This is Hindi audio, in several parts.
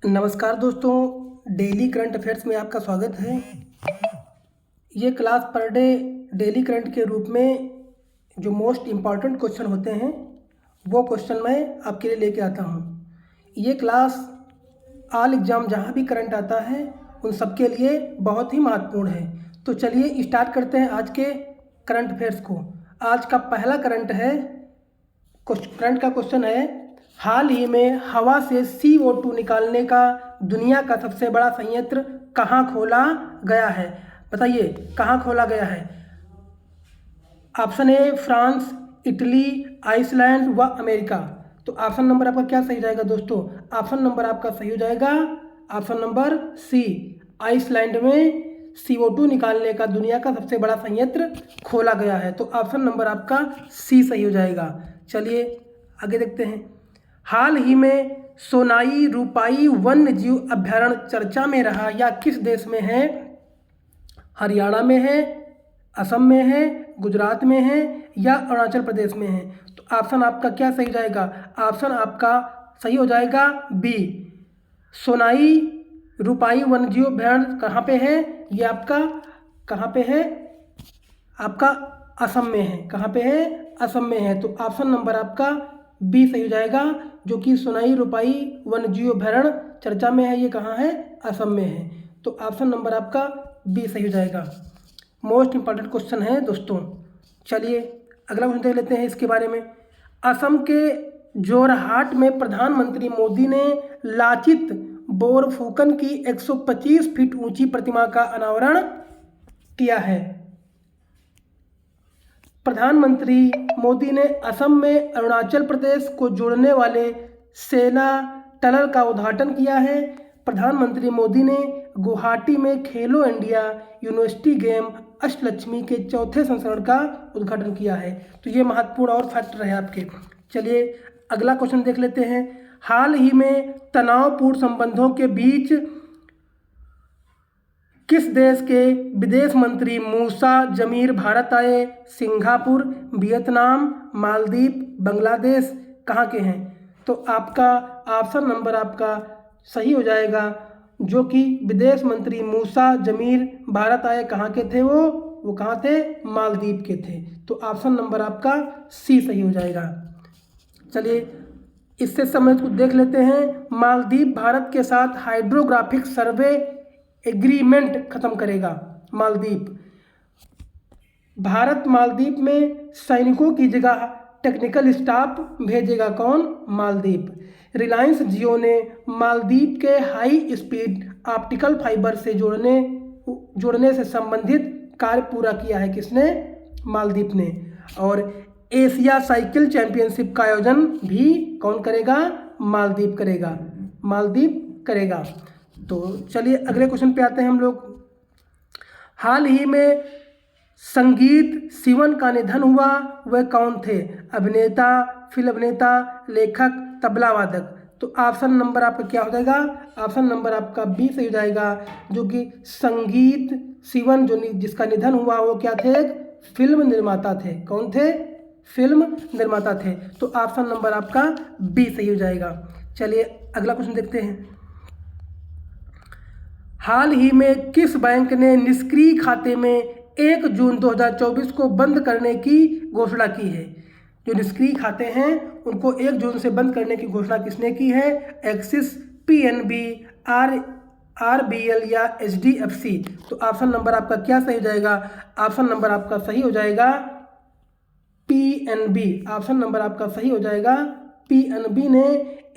नमस्कार दोस्तों, डेली करंट अफेयर्स में आपका स्वागत है। ये class per day daily current के रूप में जो मोस्ट इम्पॉर्टेंट क्वेश्चन होते हैं वो क्वेश्चन मैं आपके लिए लेके आता हूँ। ये क्लास ऑल एग्ज़ाम जहाँ भी करंट आता है उन सब के लिए बहुत ही महत्वपूर्ण है। तो चलिए स्टार्ट करते हैं आज के करंट अफेयर्स को। आज का पहला करंट का क्वेश्चन है, हाल ही में हवा से CO2 निकालने का दुनिया का सबसे बड़ा संयंत्र कहाँ खोला गया है? बताइए कहाँ खोला गया है? Option A France, Italy, Iceland व अमेरिका। तो ऑप्शन नंबर आपका क्या सही जाएगा दोस्तों? ऑप्शन नंबर आपका सही हो जाएगा ऑप्शन नंबर सी, आइसलैंड में CO2 निकालने का दुनिया का सबसे बड़ा संयंत्र खोला गया है। तो ऑप्शन नंबर आपका सी सही हो जाएगा। चलिए आगे देखते हैं। हाल ही में सोनाई रूपाई वन्य जीव अभयारण्य चर्चा में रहा, या किस देश में है? हरियाणा में है, असम में है, गुजरात में है या अरुणाचल प्रदेश में है? तो ऑप्शन आपका क्या सही जाएगा? ऑप्शन आपका सही हो जाएगा बी, सोनाई रूपाई वन्यजीव अभयारण्य कहाँ पे है? ये आपका कहाँ पे है? आपका असम में है। कहाँ पे है? असम में है। तो ऑप्शन नंबर आपका बी सही हो जाएगा, जो कि सोनाई रूपाई वन्यजीव अभयारण्य चर्चा में है। ये कहाँ है? असम में है। तो ऑप्शन नंबर आपका बी सही हो जाएगा। मोस्ट इंपॉर्टेंट क्वेश्चन है दोस्तों। चलिए अगला क्वेश्चन देख लेते हैं इसके बारे में। असम के जोरहाट में प्रधानमंत्री मोदी ने लाचित बोरफुकन की 125 फीट ऊंची प्रतिमा का अनावरण किया है। प्रधानमंत्री मोदी ने असम में अरुणाचल प्रदेश को जोड़ने वाले सेला टनल का उद्घाटन किया है। प्रधानमंत्री मोदी ने गुवाहाटी में खेलो इंडिया यूनिवर्सिटी गेम अष्टलक्ष्मी के चौथे संस्करण का उद्घाटन किया है। तो ये महत्वपूर्ण और फैक्टर है आपके। चलिए अगला क्वेश्चन देख लेते हैं। हाल ही में तनावपूर्ण संबंधों के बीच किस देश के विदेश मंत्री मूसा जमीर भारत आए? सिंगापुर, वियतनाम, मालदीव, बांग्लादेश कहाँ के हैं? तो आपका ऑप्शन नंबर आपका सही हो जाएगा, जो कि विदेश मंत्री मूसा जमीर भारत आए कहाँ के थे? वो कहाँ थे? मालदीव के थे। तो ऑप्शन नंबर आपका सी सही हो जाएगा। चलिए इससे संबंधित कुछ देख लेते हैं। मालदीव भारत के साथ हाइड्रोग्राफिक सर्वे एग्रीमेंट खत्म करेगा। मालदीव, भारत मालदीव में सैनिकों की जगह टेक्निकल स्टाफ भेजेगा। कौन? मालदीव। रिलायंस जियो ने मालदीव के हाई स्पीड ऑप्टिकल फाइबर से जोड़ने से संबंधित कार्य पूरा किया है। किसने? मालदीव ने। और एशिया साइकिल चैंपियनशिप का आयोजन भी कौन करेगा? मालदीव करेगा। मालदीव करेगा। तो चलिए अगले क्वेश्चन पे आते हैं हम लोग। हाल ही में संगीत सिवन का निधन हुआ, वह कौन थे? अभिनेता, फिल्म अभिनेता, लेखक, तबला वादक। तो ऑप्शन नंबर आपका क्या हो जाएगा? ऑप्शन नंबर आपका बी सही हो जाएगा, जो कि संगीत सिवन जिसका निधन हुआ वो क्या थे? फिल्म निर्माता थे। कौन थे? फिल्म निर्माता थे। तो ऑप्शन नंबर आपका बी सही हो जाएगा। चलिए अगला क्वेश्चन देखते हैं। हाल ही में किस बैंक ने निष्क्रिय खाते में 1 जून 2024 को बंद करने की घोषणा की है? जो निष्क्रिय खाते हैं उनको 1 जून से बंद करने की घोषणा किसने की है? एक्सिस, PNB, RBL या HDFC। तो ऑप्शन नंबर आपका क्या सही हो जाएगा? ऑप्शन नंबर आपका सही हो जाएगा PNB। ऑप्शन नंबर आपका सही हो जाएगा PNB ने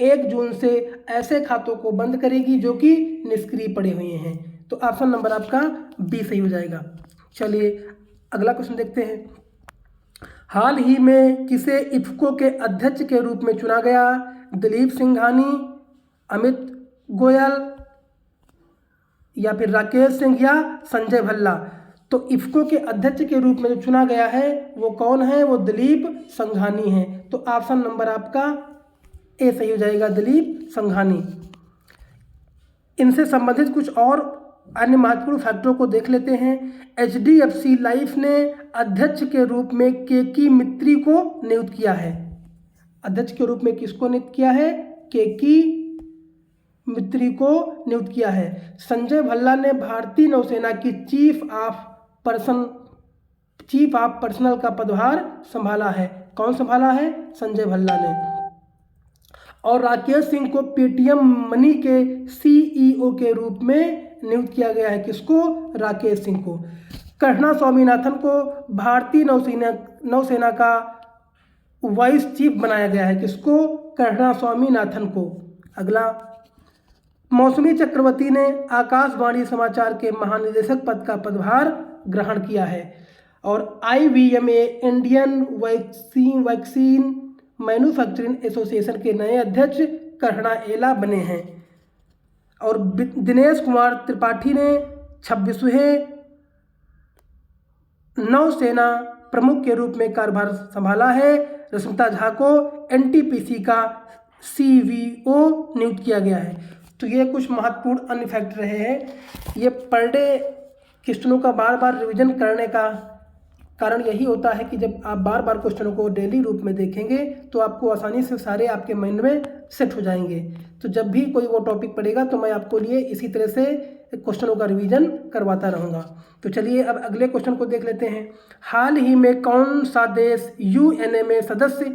1 जून से ऐसे खातों को बंद करेगी जो कि निष्क्रिय पड़े हुए हैं। तो ऑप्शन नंबर आपका बी सही हो जाएगा। चलिए अगला क्वेश्चन देखते हैं। हाल ही में किसे इफ्को के अध्यक्ष के रूप में चुना गया? दिलीप सिंघानी, अमित गोयल या फिर राकेश सिंह या संजय भल्ला? तो इफ्को के अध्यक्ष के रूप में जो चुना गया है वो कौन है? वो दिलीप संघानी है। तो ऑप्शन नंबर आपका ए सही हो जाएगा, दिलीप संघानी। इनसे संबंधित कुछ और अन्य महत्वपूर्ण फैक्टरों को देख लेते हैं। HDFC लाइफ ने अध्यक्ष के रूप में केकी मित्री को नियुक्त किया है। अध्यक्ष के रूप में किसको नियुक्त किया है? केकी मिस्त्री को नियुक्त किया है। संजय भल्ला ने भारतीय नौसेना की चीफ ऑफ पर्सनल का पदभार संभाला है। कौन संभाला है? संजय भल्ला ने। और राकेश सिंह को पेटीएम मनी के CEO के रूप में नियुक्त किया गया है। किसको? राकेश सिंह को। कृष्णा स्वामीनाथन को भारतीय नौसेना का वाइस चीफ बनाया गया है। किसको? कृष्णा स्वामीनाथन को। अगला, मौसमी चक्रवर्ती ने आकाशवाणी समाचार के महानिदेशक पद का पदभार ग्रहण किया है। और IVMA Indian vaccine manufacturing association के नए अध्यक्ष कृष्णा एला बने हैं। और दिनेश कुमार त्रिपाठी ने 26वें नौसेना प्रमुख के रूप में कार्यभार संभाला है। रश्मिता झा को NTPC का CVO नियुक्त किया गया है। तो ये कुछ महत्वपूर्ण अन्य फैक्ट रहे हैं। ये पर डे क्वेश्चनों का बार बार रिवीजन करने का कारण यही होता है कि जब आप बार बार क्वेश्चनों को डेली रूप में देखेंगे तो आपको आसानी से सारे आपके माइंड में सेट हो जाएंगे। तो जब भी कोई वो टॉपिक पड़ेगा तो मैं आपको लिए इसी तरह से क्वेश्चनों का रिवीजन करवाता रहूँगा। तो चलिए अब अगले क्वेश्चन को देख लेते हैं। हाल ही में कौन सा देश UNA में सदस्य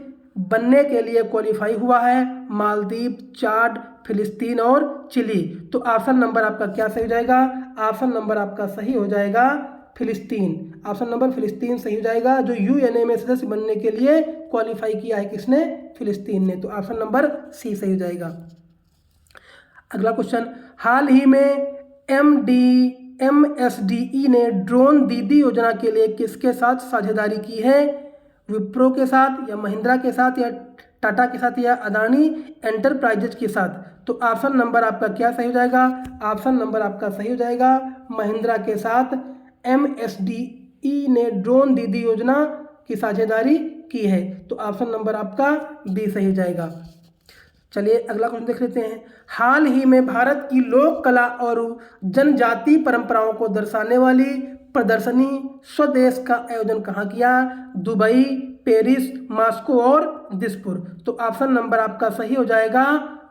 बनने के लिए क्वालिफाई हुआ है? मालदीव, चाड, फिलिस्तीन और चिली। तो ऑप्शन नंबर आपका क्या सही हो जाएगा? ऑप्शन नंबर आपका सही हो जाएगा फिलिस्तीन। ऑप्शन नंबर फिलिस्तीन सही हो जाएगा। जो UNA में सदस्य बनने के लिए क्वालिफाई किया है किसने? फिलिस्तीन ने। तो ऑप्शन नंबर सी सही हो जाएगा। अगला क्वेश्चन, हाल ही में MSDE ने ड्रोन दीदी योजना के लिए किसके साथ साझेदारी की है? विप्रो के साथ, या महिंद्रा के साथ, या टाटा के साथ, या अदानी एंटरप्राइजेज के साथ। तो ऑप्शन नंबर आपका क्या सही हो जाएगा? ऑप्शन नंबर आपका सही हो जाएगा महिंद्रा के साथ MSDE ने ड्रोन दीदी योजना की साझेदारी की है। तो ऑप्शन नंबर आपका बी सही हो जाएगा। चलिए अगला क्वेश्चन देख लेते हैं। हाल ही में भारत की लोक कला और जनजातीय परंपराओं को दर्शाने वाली प्रदर्शनी स्वदेश का आयोजन कहाँ किया? दुबई, पेरिस, मॉस्को और दिसपुर। तो ऑप्शन नंबर आपका सही हो जाएगा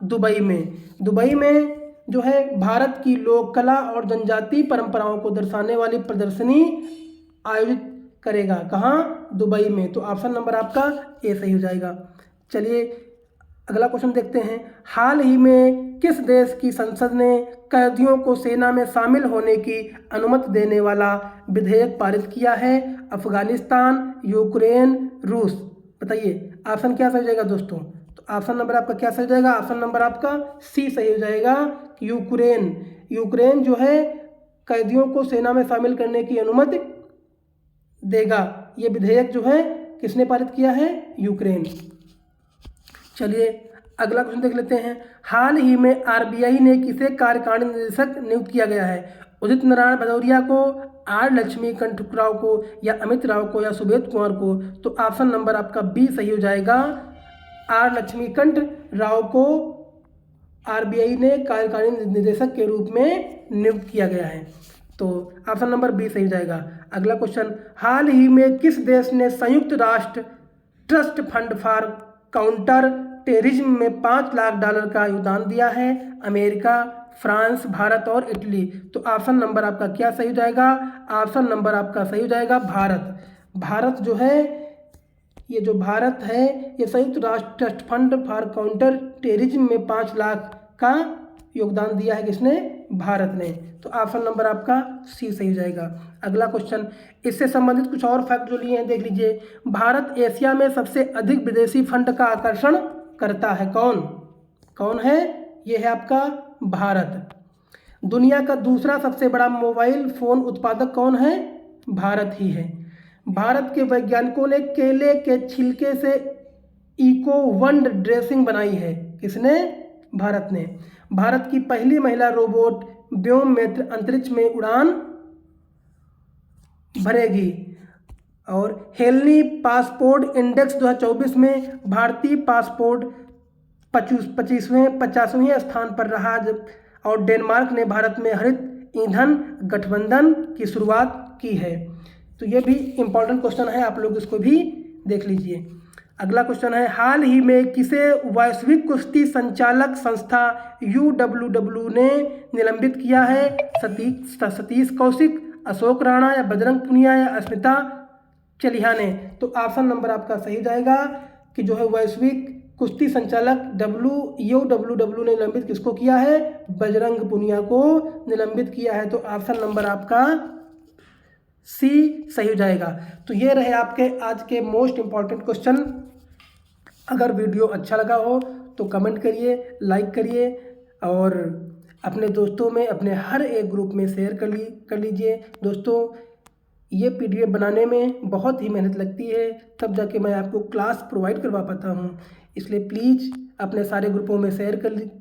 दुबई में। दुबई में जो है भारत की लोक कला और जनजातीय परंपराओं को दर्शाने वाली प्रदर्शनी आयोजित करेगा। कहाँ? दुबई में। तो ऑप्शन नंबर आपका ए सही हो जाएगा। चलिए अगला क्वेश्चन देखते हैं। हाल ही में किस देश की संसद ने कैदियों को सेना में शामिल होने की अनुमति देने वाला विधेयक पारित किया है? अफगानिस्तान, यूक्रेन, रूस। बताइए ऑप्शन क्या सही हो जाएगा दोस्तों? तो ऑप्शन नंबर आपका क्या सही हो जाएगा? ऑप्शन नंबर आपका सी सही हो जाएगा। यूक्रेन जो है कैदियों को सेना में शामिल करने की अनुमति देगा। ये विधेयक जो है किसने पारित किया है? यूक्रेन। चलिए अगला क्वेश्चन देख लेते हैं। हाल ही में RBI ने किसे कार्यकारी निदेशक नियुक्त किया गया है? उदित नारायण भदौरिया को, R लक्ष्मीकांत राव को, या अमित राव को, या सुबोध कुमार को। तो ऑप्शन नंबर आपका बी सही हो जाएगा। R लक्ष्मीकांत राव को RBI ने कार्यकारी निदेशक के रूप में नियुक्त किया गया है। तो ऑप्शन नंबर बी सही हो जाएगा। अगला क्वेश्चन, हाल ही में किस देश ने संयुक्त राष्ट्र trust fund for counter terrorism में $5 लाख का योगदान दिया है? अमेरिका, फ्रांस, भारत और इटली। तो ऑप्शन नंबर आपका क्या सही हो जाएगा? ऑप्शन नंबर आपका सही हो जाएगा भारत। भारत जो है, ये जो भारत है ये संयुक्त राष्ट्र trust fund for counter terrorism में 5 लाख का योगदान दिया है। किसने? भारत ने। तो ऑप्शन नंबर आपका सी सही हो जाएगा। अगला क्वेश्चन, इससे संबंधित कुछ और फैक्ट जो लिए हैं देख लीजिए। भारत एशिया में सबसे अधिक विदेशी फंड का आकर्षण करता है। कौन है? ये है आपका भारत। दुनिया का दूसरा सबसे बड़ा मोबाइल फ़ोन उत्पादक कौन है? भारत ही है। भारत के वैज्ञानिकों ने केले के छिलके से इको वंड ड्रेसिंग बनाई है। किसने? भारत ने। भारत की पहली महिला रोबोट व्योम में अंतरिक्ष में उड़ान भरेगी। और हेलनी पासपोर्ट इंडेक्स 2024 में भारतीय पासपोर्ट 50वें स्थान पर रहा। और डेनमार्क ने भारत में हरित ईंधन गठबंधन की शुरुआत की है। तो ये भी इम्पोर्टेंट क्वेश्चन है, आप लोग इसको भी देख लीजिए। अगला क्वेश्चन है, हाल ही में किसे वैश्विक कुश्ती संचालक संस्था UWW ने निलंबित किया है? सतीश कौशिक, अशोक राणा या बजरंग पुनिया या अस्मिता चलिहा ने? तो ऑप्शन नंबर आपका सही जाएगा कि जो है वैश्विक कुश्ती संचालक UWW ने निलंबित किसको किया है? बजरंग पुनिया को निलंबित किया है। तो ऑप्शन नंबर आपका सी सही हो जाएगा। तो ये रहे आपके आज के मोस्ट इम्पॉर्टेंट क्वेश्चन। अगर वीडियो अच्छा लगा हो तो कमेंट करिए, लाइक करिए और अपने दोस्तों में, अपने हर एक ग्रुप में शेयर कर लीजिए। दोस्तों, ये PDF बनाने में बहुत ही मेहनत लगती है, तब जाके मैं आपको क्लास प्रोवाइड करवा पाता हूँ। इसलिए प्लीज़ अपने सारे ग्रुपों में शेयर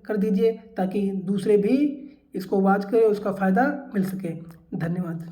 कर दीजिए ताकि दूसरे भी इसको वॉच करें, उसका फ़ायदा मिल सके। धन्यवाद।